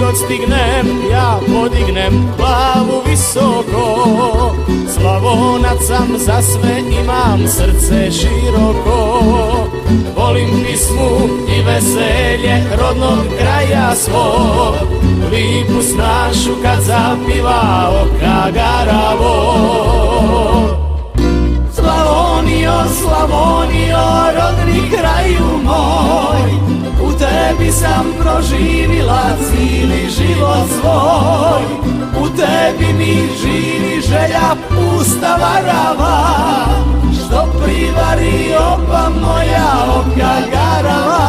God stignem, ja podignem glavu visoko. Slavonac sam, za sve imam srce široko. Volim pismu i veselje rodnog kraja svog, lipu snašu kad zapiva oka garavo. Slavonijo, Slavonijo, rodni kraju moj, u tebi sam proživila cijeli život svoj. U tebi mi živi želja pusta varava, što privari oba moja oka garava.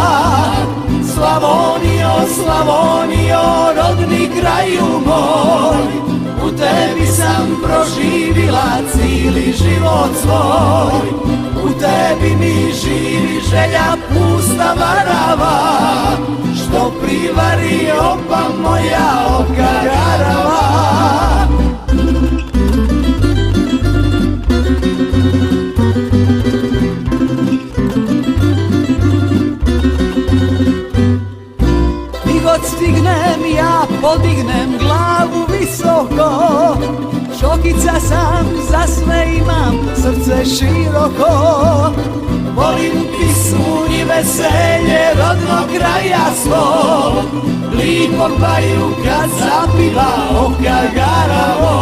Slavonijo, Slavonijo, rodni kraju moj, u tebi sam proživila cijeli život svoj. U tebi mi živi želja pusta varava, što privari oba moja oka garava. Di god stignem, ja podignem glavu visoko. Šokica sam, za sve imam srce široko. Volim pismu i veselje rodnog kraja svog, lipog baju kad zapiva oka garavo.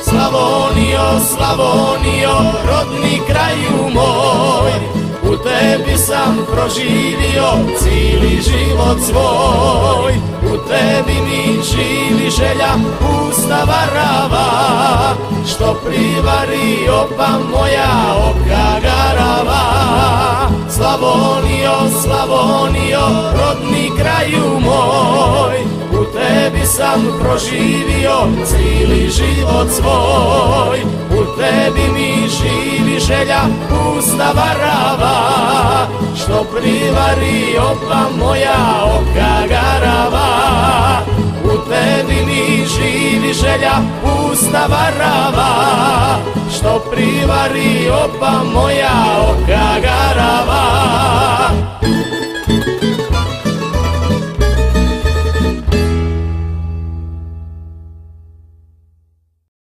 Slavonijo, Slavonijo, rodni kraju moj, u tebi sam proživio cijeli život svoj. U tebi mi živi želja pusta varava, što privari oba moja oka garava. Slavonijo, Slavonijo, rodni kraju moj, u tebi sam proživio cijeli život svoj. U tebi mi živi želja pusta varava, što privari oba moja oka garava. U tebi mi živi želja pusta varava, što privari oba moja oka garava.